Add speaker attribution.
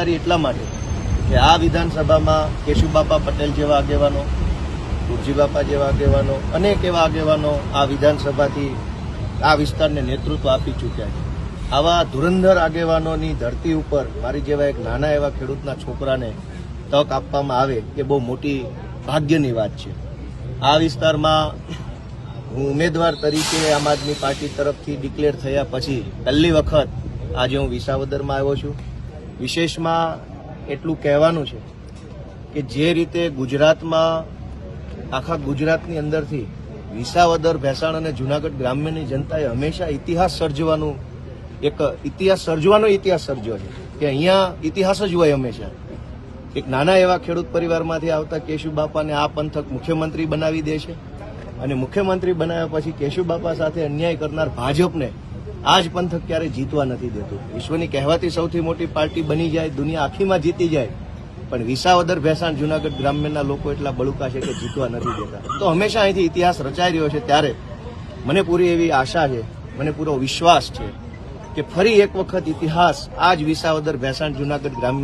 Speaker 1: એટલા માટે કે આ વિધાનસભામાં કેશુબાપા પટેલ જેવા આગેવાનો, ગુરજીબાપા જેવા આગેવાનો, અનેક એવા આગેવાનો આ વિધાનસભાથી આ વિસ્તારને નેતૃત્વ આપી ચૂક્યા છે. આવા ધુરંધર આગેવાનોની ધરતી ઉપર મારી જેવા એક નાના એવા ખેડૂતના છોકરાને તક આપવામાં આવે એ બહુ મોટી ભાગ્યની વાત છે. આ વિસ્તારમાં હું ઉમેદવાર તરીકે આમ આદમી પાર્ટી તરફથી ડિક્લેર થયા પછી પહેલી વખત આજે હું વિસાવદરમાં આવ્યો છું. વિશેષમાં એટલું કહેવાનું છે કે જે રીતે ગુજરાતમાં આખા ગુજરાતની અંદરથી વિસાવદર, ભેસાણ અને જૂનાગઢ ગ્રામ્યની જનતાએ હંમેશા ઇતિહાસ સર્જવાનો ઇતિહાસ સર્જ્યો છે કે અહીંયા ઇતિહાસ જ હોય હંમેશા. એક નાના એવા ખેડૂત પરિવારમાંથી આવતા કેશુબાપાને આ પંથક મુખ્યમંત્રી બનાવી દે છે અને મુખ્યમંત્રી બનાવ્યા પછી કેશુબાપા સાથે અન્યાય કરનાર ભાજપને આ જ પંથક ક્યારેય જીતવા નથી દેતું. વિશ્વની કહેવાતી સૌથી મોટી પાર્ટી બની જાય, દુનિયા આખીમાં જીતી જાય, પણ વિસાવદર, ભેસાણ, જૂનાગઢ ગ્રામ્યના લોકો એટલા બળુકા છે કે જીતવા નથી દેતા. તો હંમેશા અહીંથી ઇતિહાસ રચાઈ રહ્યો છે. ત્યારે મને પૂરી એવી આશા છે, મને પૂરો વિશ્વાસ છે કે ફરી એક વખત ઇતિહાસ આ જ વિસાવદર, ભેસાણ, જૂનાગઢ ગ્રામ્ય